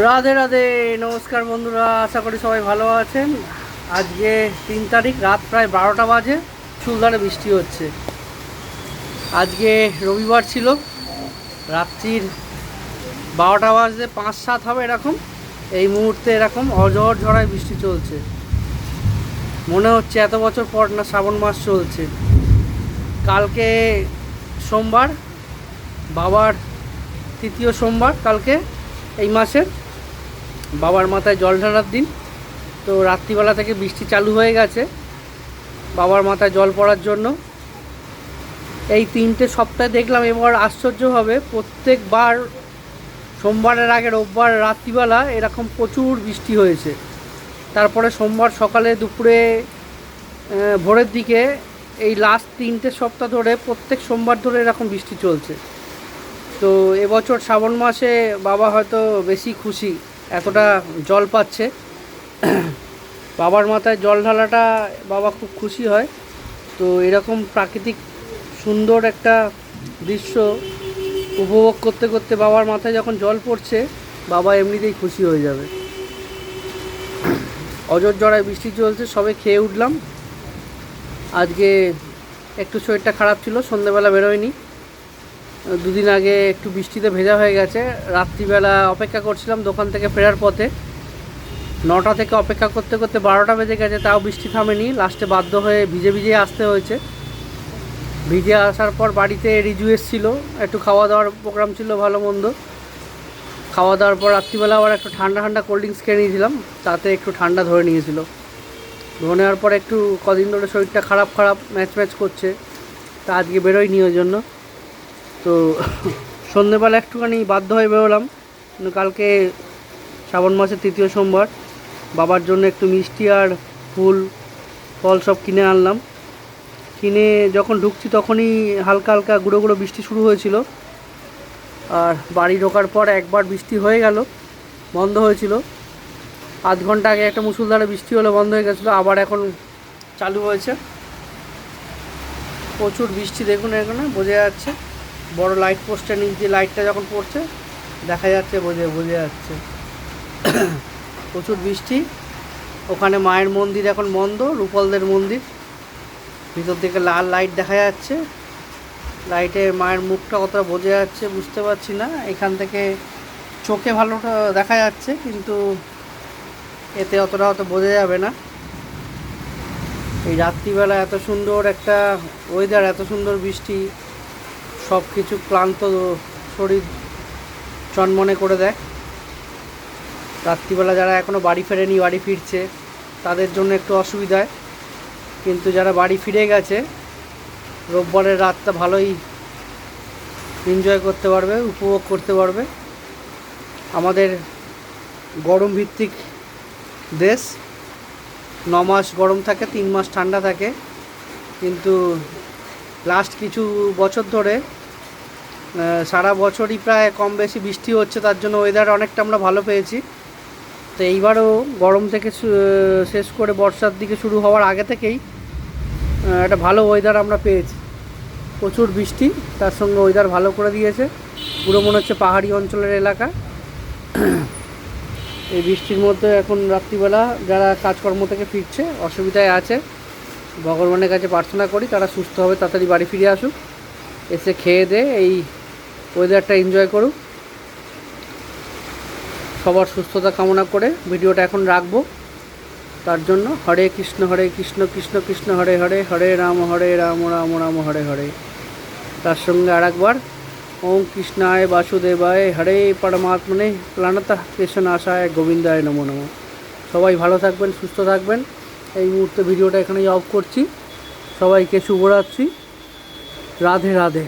রাধে রাধে, নমস্কার বন্ধুরা, আশা করি সবাই ভালো আছেন। আজকে 3 তারিখ, রাত প্রায় 12টা বাজে, সুলধারে বৃষ্টি হচ্ছে। আজকে রবিবার ছিল, রাত্রির 12টা বাজে 5-7 হবে এরকম। এই মুহূর্তে এরকম অঝড় ঝড়ায় বৃষ্টি চলছে। মনে হচ্ছে এত বছর পর না শ্রাবণ মাস চলছে। কালকে সোমবার, বাবার তৃতীয় সোমবার কালকে এই মাসের, বাবার মাথায় জল ঢালার দিন। তো রাত্রিবেলা থেকে বৃষ্টি চালু হয়ে গেছে বাবার মাথায় জল পড়ার জন্য। এই 3টে সপ্তাহে দেখলাম এবার আশ্চর্য হবে, প্রত্যেকবার সোমবারের আগে রোববার রাত্রিবেলা এরকম প্রচুর বৃষ্টি হয়েছে। তারপরে সোমবার সকালে, দুপুরে, ভোরের দিকে, এই লাস্ট 3টে সপ্তাহ ধরে প্রত্যেক সোমবার ধরে এরকম বৃষ্টি চলছে। তো এবছর শ্রাবণ মাসে বাবা হয়তো বেশি খুশি, এতটা জল পাচ্ছে। বাবার মাথায় জল ঢালাটা বাবা খুব খুশি হয়। তো এরকম প্রাকৃতিক সুন্দর একটা দৃশ্য উপভোগ করতে করতে বাবার মাথায় যখন জল পড়ছে, বাবা এমনিতেই খুশি হয়ে যাবে। অঝড় ঝড়ায় বৃষ্টি চলছে, সবে খেয়ে উঠলাম। আজকে একটু শরীরটা খারাপ ছিল, সন্ধ্যেবেলা বেরোয়নি। দুদিন আগে একটু বৃষ্টিতে ভেজা হয়ে গেছে। রাত্রিবেলা অপেক্ষা করছিলাম দোকান থেকে ফেরার পথে, 9টা থেকে অপেক্ষা করতে করতে 12টা বেজে গেছে, তাও বৃষ্টি থামেনি। লাস্টে বাধ্য হয়ে ভিজে ভিজে আসতে হয়েছে। ভিজে আসার পর বাড়িতে রিজু এসেছিলো, একটু খাওয়া দাওয়ার প্রোগ্রাম ছিল, ভালো মন্দ। খাওয়া দাওয়ার পর রাত্রিবেলা আবার একটু ঠান্ডা ঠান্ডা কোল্ড ড্রিঙ্কস খেয়ে নিয়েছিলাম, তাতে একটু ঠান্ডা ধরে নিয়েছিল। ধরে নেওয়ার পর একটু কদিন ধরে শরীরটা খারাপ ম্যাচ করছে, তা আজকে বেরোয়নি ওই জন্য। তো সন্ধ্যেবেলা একটুখানি বাধ্য হয়ে বেরোলাম, কিন্তু কালকে শ্রাবণ মাসের তৃতীয় সোমবার, বাবার জন্য একটু মিষ্টি আর ফুল ফল সব কিনে আনলাম। কিনে যখন ঢুকছি তখনই হালকা হালকা গুঁড়ো গুঁড়ো বৃষ্টি শুরু হয়েছিল। আর বাড়ি ঢোকার পর একবার বৃষ্টি হয়ে গেল, বন্ধ হয়েছিল। আধ ঘন্টা আগে একটা মুষলধারে বৃষ্টি হলে বন্ধ হয়ে গেছিলো, আবার এখন চালু হয়েছে। প্রচুর বৃষ্টি, দেখুন এখানে বোঝা যাচ্ছে। বড় লাইট পোস্টের নিচ দিয়ে লাইটটা যখন পড়ছে দেখা যাচ্ছে, বোঝা যাচ্ছে প্রচুর বৃষ্টি। ওখানে মায়ের মন্দির এখন বন্ধ, রূপলদের মন্দির। ভিতর থেকে লাল লাইট দেখা যাচ্ছে, লাইটে মায়ের মুখটা কতটা বোঝা যাচ্ছে বুঝতে পারছি না। এখান থেকে চোখে ভালোটা দেখা যাচ্ছে, কিন্তু এতে অতটা হয়তো বোঝা যাবে না। এই রাত্রিবেলা এত সুন্দর একটা ওয়েদার, এত সুন্দর বৃষ্টি, সব কিছু ক্লান্ত শরীর চনমনে করে দেয়। রাত্রিবেলা যারা এখনও বাড়ি ফেরেনি, বাড়ি ফিরছে, তাদের জন্য একটু অসুবিধায়। কিন্তু যারা বাড়ি ফিরে গেছে, রোববারের রাতটা ভালোই এনজয় করতে পারবে, উপভোগ করতে পারবে। আমাদের গরম ভিত্তিক দেশ, 9 মাস গরম থাকে, 3 মাস ঠান্ডা থাকে। কিন্তু লাস্ট কিছু বছর ধরে সারা বছরই প্রায় কম বেশি বৃষ্টি হচ্ছে, তার জন্য ওয়েদার অনেকটা আমরা ভালো পেয়েছি। তো এইবারও গরম থেকে শেষ করে বর্ষার দিকে শুরু হওয়ার আগে থেকেই একটা ভালো ওয়েদার আমরা পেয়েছি। প্রচুর বৃষ্টি, তার সঙ্গে ওয়েদার ভালো করে দিয়েছে, পুরো মনে হচ্ছে পাহাড়ি অঞ্চলের এলাকা। এই বৃষ্টির মধ্যে এখন রাত্রিবেলা যারা কাজকর্ম থেকে ফিরছে, অসুবিধায় আছে, ভগবানের কাছে প্রার্থনা করি তারা সুস্থ হবে, তাড়াতাড়ি বাড়ি ফিরে আসুক, এসে খেয়ে দে এই ওয়েদারটা এনজয় করুক। সবার সুস্থতা কামনা করে ভিডিওটা এখন রাখবো। তার জন্য হরে কৃষ্ণ কৃষ্ণ কৃষ্ণ হরে হরে, হরে রাম রাম রাম হরে হরে। তার সঙ্গে আর একবার ওম কৃষ্ণায় বাসুদেবায় হরে পরমাত্মনে প্রাণতঃ ক্লেশনাশায় গোবিন্দায় নমো নমঃ। সবাই ভালো থাকবেন, সুস্থ থাকবেন। এই মুহূর্তে ভিডিওটা এখানেই অফ করছি। সবাইকে শুভরাত্রি, রাধে রাধে।